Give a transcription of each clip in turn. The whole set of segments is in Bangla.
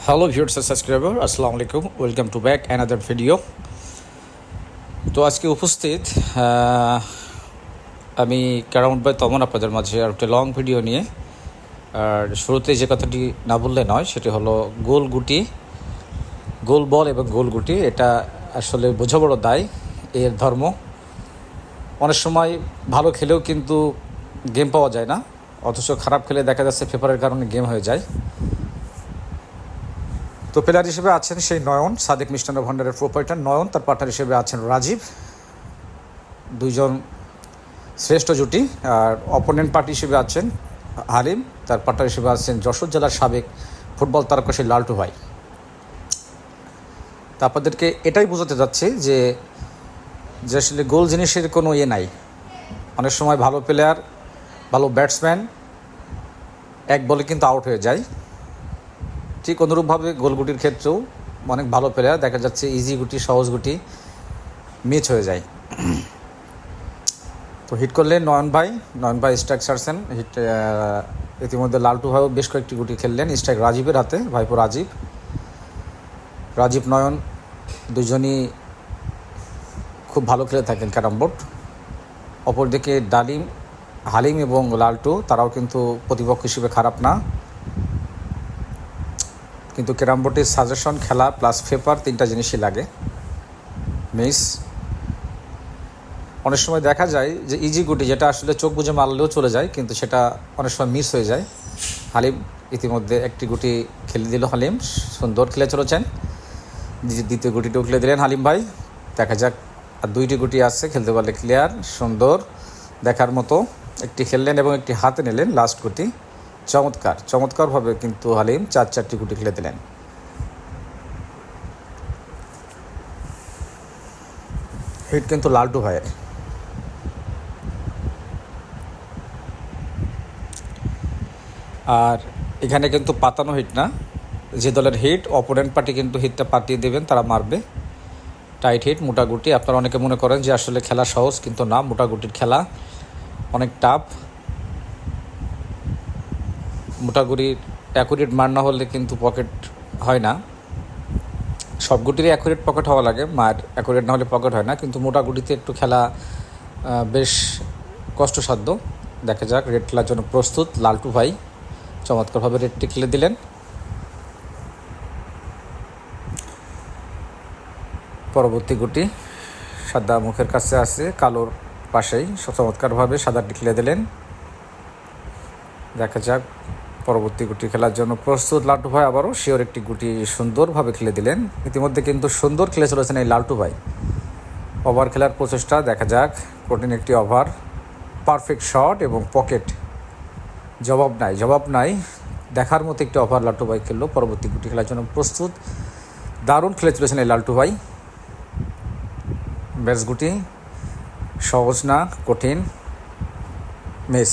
হ্যালো ভিউয়ার্স এন্ড সাবস্ক্রাইবার, আসসালামু আলাইকুম। Welcome to back another video. তো আজকে উপস্থিত আমি ক্যারাউন্ড বাই তমন আপনাদের মাঝে আর একটা লং ভিডিও নিয়ে। আর শুরুতে যে কথাটি না বললে নয়, সেটি হলো গোল গুটি, গোল বল এবং গোল গুটি। এটা আসলে বোঝা বড় দায়, এর ধর্ম। অনেক সময় ভালো খেলেও কিন্তু গেম পাওয়া যায় না, অথচ খারাপ খেলে দেখা যাচ্ছে পেপারের কারণে গেম হয়ে যায়। তো প্লেয়ার হিসেবে আছেন সেই নয়ন, সাদেক মিষ্টান্ন ভান্ডারের প্রোপাইটার নয়ন, তার পার্টনার হিসেবে আছেন রাজীব। দুইজন শ্রেষ্ঠ জুটি। আর অপোনেন্ট পার্টি হিসেবে আছেন হালিম, তার পার্টনার হিসেবে আছেন যশোর জেলার সাবেক ফুটবল তারকা সেই লালটু ভাই। তা আপনাদেরকে এটাই বোঝাতে যাচ্ছে যে আসলে গোল জিনিসের কোনো ইয়ে নাই। অনেক সময় ভালো প্লেয়ার, ভালো ব্যাটসম্যান এক বলে কিন্তু আউট হয়ে যায়। ঠিক অনুরূপভাবে গোলগুটির ক্ষেত্রেও অনেক ভালো প্লেয়ার দেখা যাচ্ছে ইজি গুটি, সহজ গুটি মিস হয়ে যায়। তো হিট করলেন নয়ন ভাই স্ট্রাইক ছাড়ছেন। হিট ইতিমধ্যে লালটু ভাইও বেশ কয়েকটি গুটি খেললেন। স্ট্রাইক রাজীবের হাতে, ভাইপো রাজীব নয়ন দুজনই খুব ভালো খেলে থাকেন ক্যারাম বোর্ড। অপরদিকে হালিম এবং লালটু, তারাও কিন্তু প্রতিপক্ষ হিসেবে খারাপ না, কিন্তু ক্যারাম বোর্ডের সাজেশন, খেলা প্লাস পেপার তিনটা জিনিসই লাগে। অনেক সময় দেখা যায় যে ইজি গুটি, যেটা আসলে চোখ বুঝে মারলেও চলে যায়, কিন্তু সেটা অনেক সময় মিস হয়ে যায়। হালিম ইতিমধ্যে একটি গুটি খেলে দিল, হালিম সুন্দর খেলে চলেছেন। দ্বিতীয় গুটিটাও খেলে দিলেন হালিম ভাই। দেখা যাক, আর দুইটি গুটি আছে, খেলতে পারলে ক্লিয়ার, সুন্দর দেখার মতো। একটি খেললেন এবং একটি হাতে নিলেন লাস্ট গুটি। চমৎকারভাবে কিন্তু হালিম চারটি গুটি খেলে দিলেন। হিট কিন্তু লালটু ভাইয়ের। আর এখানে কিন্তু পাতানো হিট না, যে দলের হিট অপোনেন্ট পার্টি কিন্তু হিটটা পাতিয়ে দেবেন, তারা মারবে। টাইট হিট, মোটাগুটি। আপনারা অনেকে মনে করেন যে আসলে খেলা সহজ, কিন্তু না, মোটাগুটির খেলা অনেক টাফ। মোটাগুটির অ্যাকুরেট মার না হলে কিন্তু পকেট হয় না। সব গুটিরই অ্যাকুরেট পকেট হওয়া লাগে, মার অ্যাকুরেট না হলে পকেট হয় না, কিন্তু মোটাগুটিতে একটু খেলা বেশ কষ্টসাধ্য। দেখা যাক, রেড খেলার জন্য প্রস্তুত লালটু ভাই। চমৎকারভাবে রেডটি খেলে দিলেন। পরবর্তী গুটি সাদা মুখের কাছে আছে, কালোর পাশেই, চমৎকারভাবে সাদাটি খেলে দিলেন। দেখা যাক, পরবর্তী গুটি খেলার জন্য প্রস্তুত লালটু ভাই। আবারও শিওর একটি গুটি সুন্দরভাবে খেলে দিলেন। ইতিমধ্যে কিন্তু সুন্দর খেলে চলেছেন এই লালটু ভাই। ওভার খেলার প্রচেষ্টা, দেখা যাক, কঠিন একটি ওভার, পারফেক্ট শট এবং পকেট, জবাব নাই। দেখার মতো একটি ওভার লালটু ভাই খেললো। পরবর্তী গুটি খেলার জন্য প্রস্তুত। দারুণ খেলে চলেছেন এই লালটু ভাই। ব্যাস গুটি, সহজ না, কঠিন, মিস।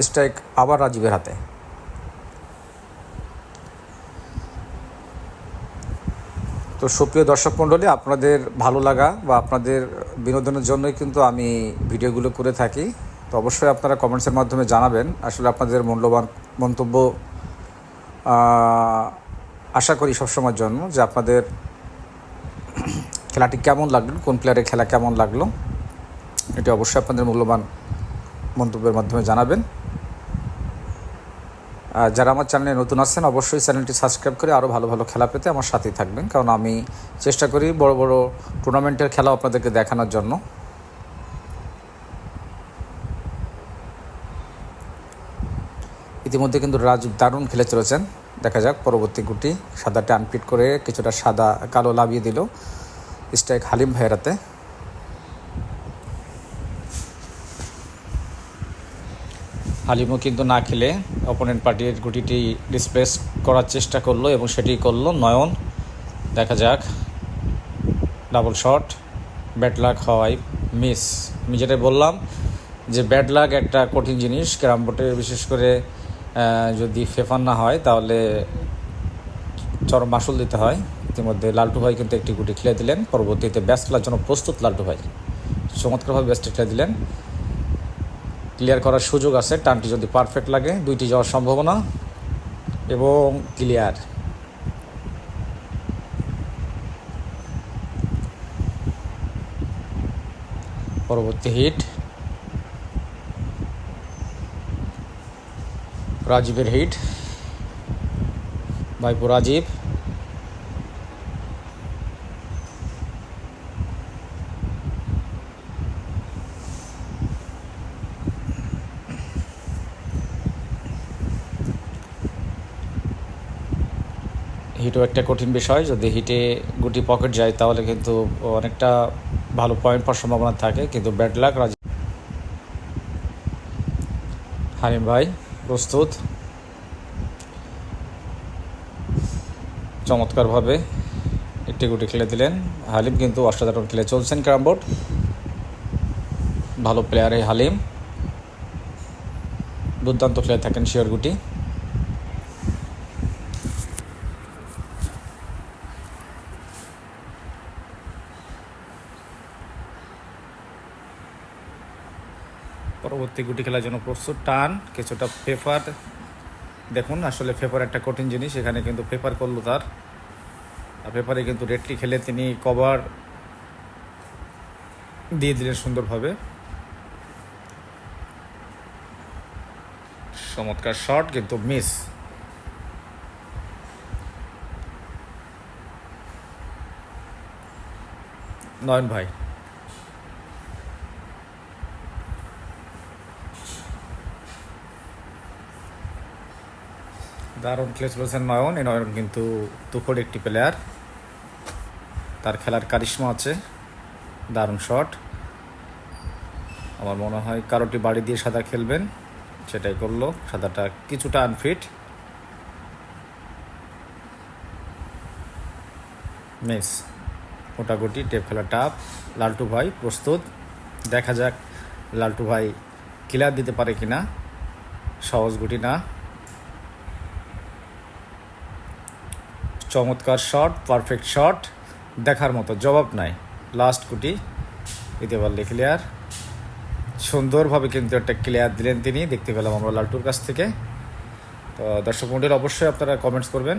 স্ট্রাইক আবার রাজীবের হাতে। তো সুপ্রিয় দর্শক মণ্ডলী, আপনাদের ভালো লাগা বা আপনাদের বিনোদনের জন্যই কিন্তু আমি ভিডিওগুলো করে থাকি। তো অবশ্যই আপনারা কমেন্টসের মাধ্যমে জানাবেন আসলে আপনাদের মূল্যবান মন্তব্য। আশা করি সবসময়ের জন্য যে আপনাদের খেলাটি কেমন লাগলো, কোন প্লেয়ারের খেলা কেমন লাগলো, এটি অবশ্যই আপনাদের মূল্যবান মন্তব্যের মাধ্যমে জানাবেন। যারা আমার চ্যানেলে নতুন আসছেন, অবশ্যই চ্যানেলটি সাবস্ক্রাইব করে আরও ভালো ভালো খেলা পেতে আমার সাথেই থাকবেন, কারণ আমি চেষ্টা করি বড় বড় টুর্নামেন্টের খেলা আপনাদেরকে দেখানোর জন্য। ইতিমধ্যে কিন্তু রাজীব দারুণ খেলে চলেছেন। দেখা যাক, পরবর্তী গুটি সাদাটা আনপিট করে কিছুটা সাদা কালো লাভিয়ে দিল। স্ট্রাইক হালিম ভাইয়ের হাতে। হালিমও কিন্তু না খেলে অপোনেন্ট পার্টির গুটিটি ডিসপ্লেস করার চেষ্টা করলো এবং সেটি করলো নয়ন। দেখা যাক, ডাবল শট, ব্যাড লাক হওয়ায় মিস। আমি যেটা বললাম যে ব্যাড লাক একটা কঠিন জিনিস ক্যারাম বোর্ডে, বিশেষ করে যদি ফেফার না হয় তাহলে চরম মাসুল দিতে হয়। ইতিমধ্যে লালটু ভাই কিন্তু একটি গুটি খেলে দিলেন। পরবর্তীতে ব্যাস খেলার জন্য প্রস্তুত লালটু ভাই। চমৎকারভাবে ব্যাসটি খেলে দিলেন। ক্লিয়ার করার সুযোগ আছে, টানটি যদি পারফেক্ট লাগে, দুইটি যাওয়ার সম্ভাবনা এবং ক্লিয়ার। পরবর্তী হিট, রাজীবের হিট, ভাইপো রাজীব। হিটও একটা কঠিন বিষয়, যদি হিটে গুটি পকেট যায় তাহলে কিন্তু অনেকটা ভালো পয়েন্ট পাওয়ার সম্ভাবনা থাকে, কিন্তু ব্যাড লাক। রাজীব, হালিম ভাই প্রস্তুত, চমৎকারভাবে একটি গুটি খেলে দিলেন হালিম, কিন্তু অসাধারণ খেলে চলছেন ক্যারাম বোর্ড। ভালো প্লেয়ার এই হালিম, দুর্দান্ত খেলে থাকেন শিওর গুটি। পরবর্তী গুটি খেলার জন্য প্রস্তুত, টান কিছুটা পেপার। দেখুন আসলে পেপার একটা কঠিন জিনিস, এখানে কিন্তু পেপার করলো তার, আর পেপারে কিন্তু রেডটি খেলে তিনি কভার দিয়ে দিলেন সুন্দরভাবে। চমৎকার শট, কিন্তু মিস। নয়ন ভাই, দারুণ খেলে চলেছেন নয়ন। এই নয়ন কিন্তু তুখোড় একটি প্লেয়ার, তার খেলার কারিশমা আছে। দারুণ শট, আমার মনে হয় কারোটি বাড়ি দিয়ে সাদা খেলবেন, সেটাই করলো। সাদাটা কিছুটা আনফিট, মিস। মোটাগুটি টেপ খেলা টাপ। লালটু ভাই প্রস্তুত, দেখা যাক লালটু ভাই ক্লিয়ার দিতে পারে কিনা। সহজ গুটি না, চমৎকার শট, পারফেক্ট শট, দেখার মতো, জবাব নাই। লাস্ট গুটি দিতে পারলে ক্লিয়ার, সুন্দরভাবে কিন্তু একটা ক্লিয়ার দিলেন তিনি, দেখতে পেলাম আমরা লালটুর কাছ থেকে। তো দর্শক মণ্ডলী অবশ্যই আপনারা কমেন্টস করবেন।